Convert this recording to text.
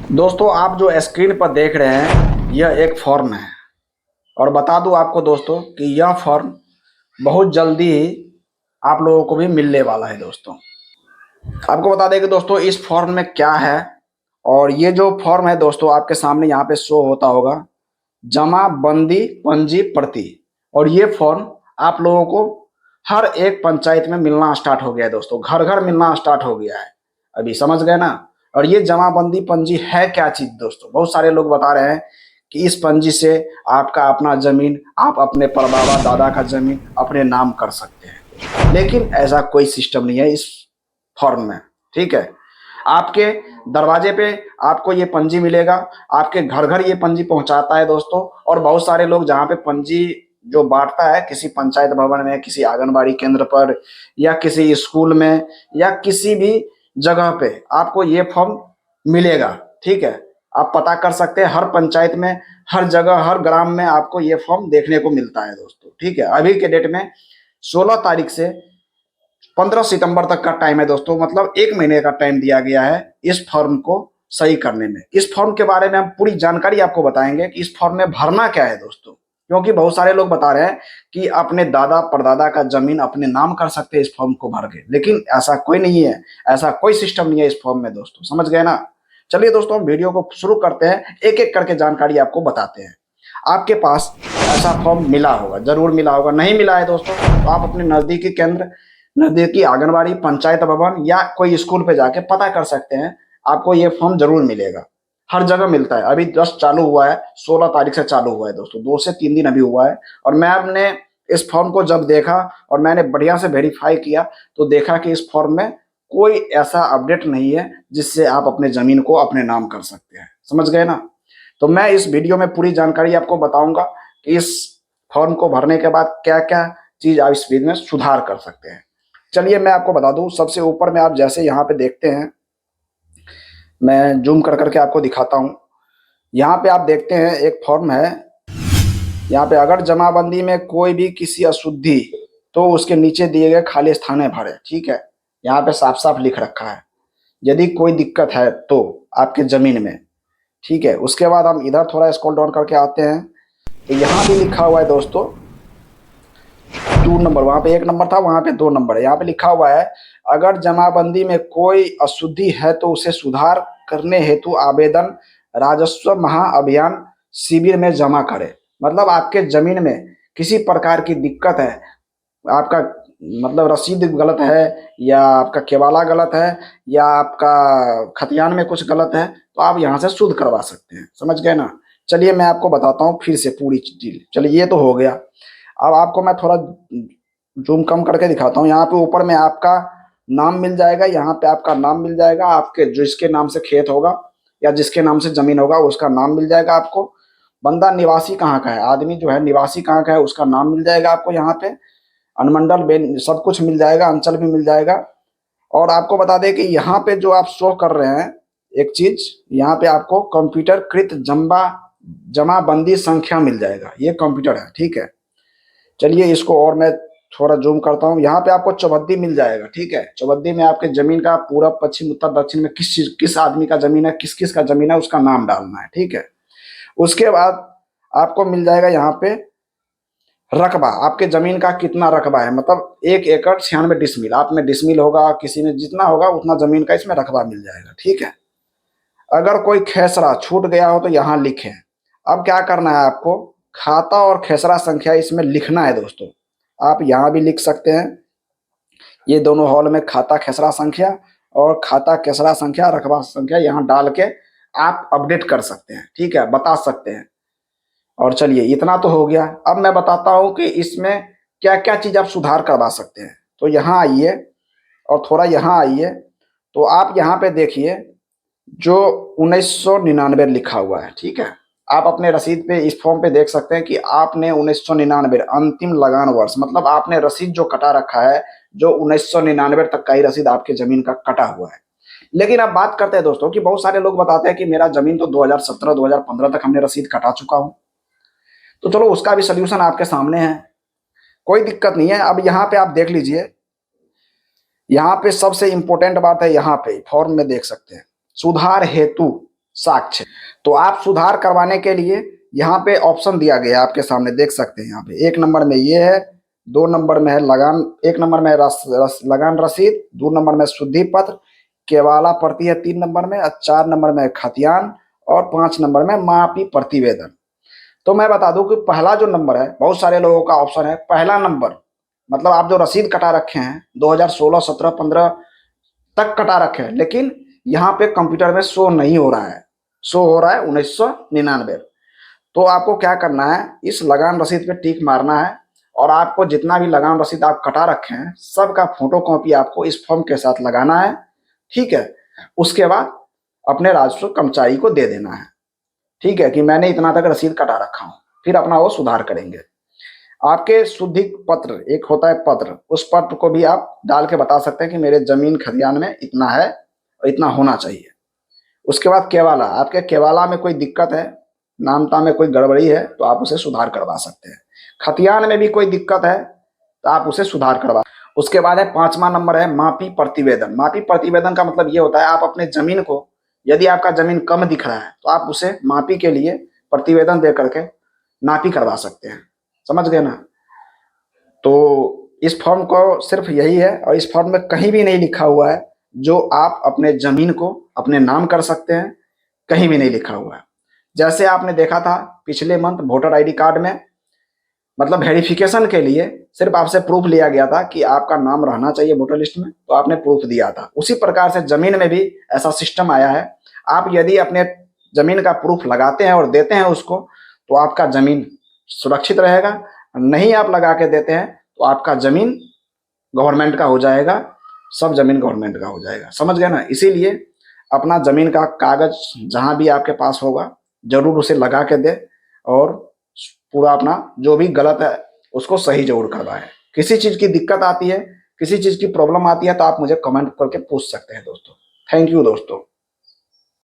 दोस्तों, आप जो स्क्रीन पर देख रहे हैं यह एक फॉर्म है। और बता दूं आपको दोस्तों कि यह फॉर्म बहुत जल्दी ही आप लोगों को भी मिलने वाला है। दोस्तों, आपको बता दें कि दोस्तों इस फॉर्म में क्या है। और ये जो फॉर्म है दोस्तों, आपके सामने यहाँ पे शो होता होगा, जमाबंदी पंजी प्रति। और ये फॉर्म आप लोगों को हर एक पंचायत में मिलना स्टार्ट हो गया है। दोस्तों, घर घर मिलना स्टार्ट हो गया है। अभी समझ गए ना। और ये जमाबंदी पंजी है क्या चीज दोस्तों? बहुत सारे लोग बता रहे हैं कि इस पंजी से आपका अपना जमीन, आप अपने परबाबा दादा का जमीन अपने नाम कर सकते हैं। लेकिन ऐसा कोई सिस्टम नहीं है इस फॉर्म में। ठीक है, आपके दरवाजे पे आपको ये पंजी मिलेगा, आपके घर घर ये पंजी पहुंचाता है दोस्तों। और बहुत सारे लोग जहाँ पे पंजी जो बांटता है, किसी पंचायत भवन में, किसी आंगनबाड़ी केंद्र पर, या किसी स्कूल में, या किसी भी जगह पे आपको ये फॉर्म मिलेगा। ठीक है, आप पता कर सकते हैं, हर पंचायत में, हर जगह, हर ग्राम में आपको ये फॉर्म देखने को मिलता है दोस्तों। ठीक है, अभी के डेट में 16 तारीख से 15 सितंबर तक का टाइम है दोस्तों। मतलब एक महीने का टाइम दिया गया है इस फॉर्म को सही करने में। इस फॉर्म के बारे में हम पूरी जानकारी आपको बताएंगे कि इस फॉर्म में भरना क्या है दोस्तों। क्योंकि बहुत सारे लोग बता रहे हैं कि अपने दादा परदादा का जमीन अपने नाम कर सकते हैं इस फॉर्म को भर के, लेकिन ऐसा कोई नहीं है, ऐसा कोई सिस्टम नहीं है इस फॉर्म में दोस्तों। समझ गए ना। चलिए दोस्तों, हम वीडियो को शुरू करते हैं, एक एक करके जानकारी आपको बताते हैं। आपके पास ऐसा फॉर्म मिला होगा, जरूर मिला होगा। नहीं मिला है दोस्तों तो आप अपने नजदीकी केंद्र, नजदीकी आंगनबाड़ी, पंचायत भवन या कोई स्कूल पे जाके पता कर सकते हैं। आपको ये फॉर्म जरूर मिलेगा, हर जगह मिलता है। अभी जस्ट चालू हुआ है, 16 तारीख से चालू हुआ है दोस्तों, 2 से 3 दिन अभी हुआ है। और मैंने इस फॉर्म को जब देखा और मैंने बढ़िया से वेरीफाई किया तो देखा कि इस फॉर्म में कोई ऐसा अपडेट नहीं है जिससे आप अपने जमीन को अपने नाम कर सकते हैं। समझ गए ना। तो मैं इस वीडियो में पूरी जानकारी आपको बताऊंगा कि इस फॉर्म को भरने के बाद क्या क्या चीज आप इस में सुधार कर सकते हैं। चलिए मैं आपको बता दूं, सबसे ऊपर में आप जैसे यहाँ पे देखते हैं, मैं जूम कर करके आपको दिखाता हूँ। यहाँ पे आप देखते हैं एक फॉर्म है। यहाँ पे अगर जमाबंदी में कोई भी किसी अशुद्धि, तो उसके नीचे दिए गए खाली स्थान भरे। ठीक है, यहाँ पे साफ साफ लिख रखा है यदि कोई दिक्कत है तो आपके जमीन में। ठीक है, उसके बाद हम इधर थोड़ा स्क्रॉल डाउन करके आते हैं तो यहाँ भी लिखा हुआ है दोस्तों 2 नंबर, वहां पे 1 नंबर था, वहां पे 2 नंबर है। यहाँ पे लिखा हुआ है, अगर जमाबंदी में कोई अशुद्धि है तो उसे सुधार करने हेतु आवेदन राजस्व महाअभियान शिविर में जमा करें। मतलब आपके जमीन में किसी प्रकार की दिक्कत है, आपका मतलब रसीद गलत है, या आपका केवाला गलत है, या आपका खतियान में कुछ गलत है, तो आप यहाँ से शुद्ध करवा सकते हैं। समझ गए ना। चलिए मैं आपको बताता हूँ फिर से पूरी चीज। चलिए ये तो हो गया। अब आपको मैं थोड़ा जूम कम करके दिखाता हूँ। यहाँ पे ऊपर में आपका नाम मिल जाएगा, यहाँ पे आपका नाम मिल जाएगा, आपके जिसके नाम से खेत होगा या जिसके नाम से जमीन होगा उसका नाम मिल जाएगा आपको। बंदा निवासी कहाँ का है, आदमी जो है निवासी कहाँ का है उसका नाम मिल जाएगा आपको। यहाँ पे अनुमंडल सब कुछ मिल जाएगा, अंचल भी मिल जाएगा। और आपको बता दें कि यहाँ पे जो आप शो कर रहे हैं एक चीज, यहाँ पे आपको कंप्यूटर कृत जमाबंदी संख्या मिल जाएगा, ये कंप्यूटर है। ठीक है, चलिए इसको और मैं थोड़ा जूम करता हूँ। यहाँ पे आपको चौबद्दी मिल जाएगा। ठीक है, चौबद्दी में आपके जमीन का पूरब पश्चिम उत्तर दक्षिण में किस चीज, किस आदमी का जमीन है, किस किस का जमीन है, उसका नाम डालना है। ठीक है, उसके बाद आपको मिल जाएगा यहाँ पे रकबा, आपके जमीन का कितना रकबा है। मतलब 1 एकड़ 96 डिसमिल, आप में डिसमिल होगा, किसी में जितना होगा उतना जमीन का इसमें रकबा मिल जाएगा। ठीक है, अगर कोई खेसरा छूट गया हो तो यहाँ लिखें। अब क्या करना है आपको, खाता और खेसरा संख्या इसमें लिखना है दोस्तों। आप यहाँ भी लिख सकते हैं, ये दोनों हॉल में खाता खेसरा संख्या और खाता खेसरा संख्या रकबा संख्या यहाँ डाल के आप अपडेट कर सकते हैं। ठीक है, बता सकते हैं। और चलिए इतना तो हो गया। अब मैं बताता हूँ कि इसमें क्या क्या चीज आप सुधार करवा सकते हैं। तो यहाँ आइए और थोड़ा यहाँ आइए, तो आप यहाँ पे देखिए जो 1999 लिखा हुआ है। ठीक है, आप अपने रसीद पे इस फॉर्म पे देख सकते हैं कि आपने 1999 अंतिम लगान वर्ष, मतलब आपने रसीद जो कटा रखा है, जो 1999 तक का ही रसीद आपके जमीन का कटा हुआ है। लेकिन अब बात करते हैं दोस्तों कि बहुत सारे लोग बताते हैं कि मेरा जमीन तो 2017 2015 तक हमने रसीद कटा चुका हूं। तो चलो उसका भी सोल्यूशन आपके सामने है, कोई दिक्कत नहीं है। अब यहाँ पे आप देख लीजिए, यहाँ पे सबसे इंपॉर्टेंट बात है, यहाँ पे फॉर्म में देख सकते हैं सुधार हेतु साक्ष्य। तो आप सुधार करवाने के लिए यहाँ पे ऑप्शन दिया गया है, आपके सामने देख सकते हैं। यहाँ पे 1 नंबर में ये है, 2 नंबर में है लगान, 1 नंबर में लगान रसीद, 2 नंबर में शुद्धि पत्र, केवाला प्रति है 3 नंबर में, और 4 नंबर में है खतियान, और 5 नंबर में मापी प्रतिवेदन। तो मैं बता दूं कि पहला जो नंबर है, बहुत सारे लोगों का ऑप्शन है पहला नंबर, मतलब आप जो रसीद कटा रखे हैं 2016, 17, 15 तक कटा रखे हैं, लेकिन यहाँ पे कंप्यूटर में शो नहीं हो रहा है, शो हो रहा है 1999। तो आपको क्या करना है, इस लगान रसीद पे टिक मारना है, और आपको जितना भी लगान रसीद आप कटा रखे हैं सबका फोटो कॉपी आपको इस फॉर्म के साथ लगाना है। ठीक है, उसके बाद अपने राजस्व कर्मचारी को दे देना है। ठीक है, कि मैंने इतना तक रसीद कटा रखा हूँ, फिर अपना वो सुधार करेंगे। आपके शुद्धि पत्र एक होता है पत्र, उस पत्र को भी आप डाल के बता सकते हैं कि मेरे जमीन खलियान में इतना है और इतना होना चाहिए। उसके बाद केवाला, आपके केवाला में कोई दिक्कत है, नामता में कोई गड़बड़ी है, तो आप उसे सुधार करवा सकते हैं। खतियान में भी कोई दिक्कत है तो आप उसे सुधार करवा। उसके बाद है 5वां नंबर है मापी प्रतिवेदन। मापी प्रतिवेदन का मतलब ये होता है, आप अपने जमीन को, यदि आपका जमीन कम दिख रहा है तो आप उसे मापी के लिए प्रतिवेदन दे करके नापी करवा सकते हैं। समझ गए ना? तो इस फॉर्म को सिर्फ यही है, और इस फॉर्म में कहीं भी नहीं लिखा हुआ है जो आप अपने जमीन को अपने नाम कर सकते हैं, कहीं भी नहीं लिखा हुआ है। जैसे आपने देखा था पिछले मंथ वोटर आईडी कार्ड में, मतलब वेरिफिकेशन के लिए सिर्फ आपसे प्रूफ लिया गया था कि आपका नाम रहना चाहिए वोटर लिस्ट में, तो आपने प्रूफ दिया था। उसी प्रकार से जमीन में भी ऐसा सिस्टम आया है। आप यदि अपने जमीन का प्रूफ लगाते हैं और देते हैं उसको, तो आपका जमीन सुरक्षित रहेगा। नहीं आप लगा के देते हैं तो आपका जमीन गवर्नमेंट का हो जाएगा, सब जमीन गवर्नमेंट का हो जाएगा। समझ गए ना? इसीलिए अपना जमीन का कागज जहां भी आपके पास होगा जरूर उसे लगा के दे, और पूरा अपना जो भी गलत है उसको सही जरूर करवाएं। किसी चीज की दिक्कत आती है, किसी चीज की प्रॉब्लम आती है, तो आप मुझे कमेंट करके पूछ सकते हैं दोस्तों। थैंक यू दोस्तों।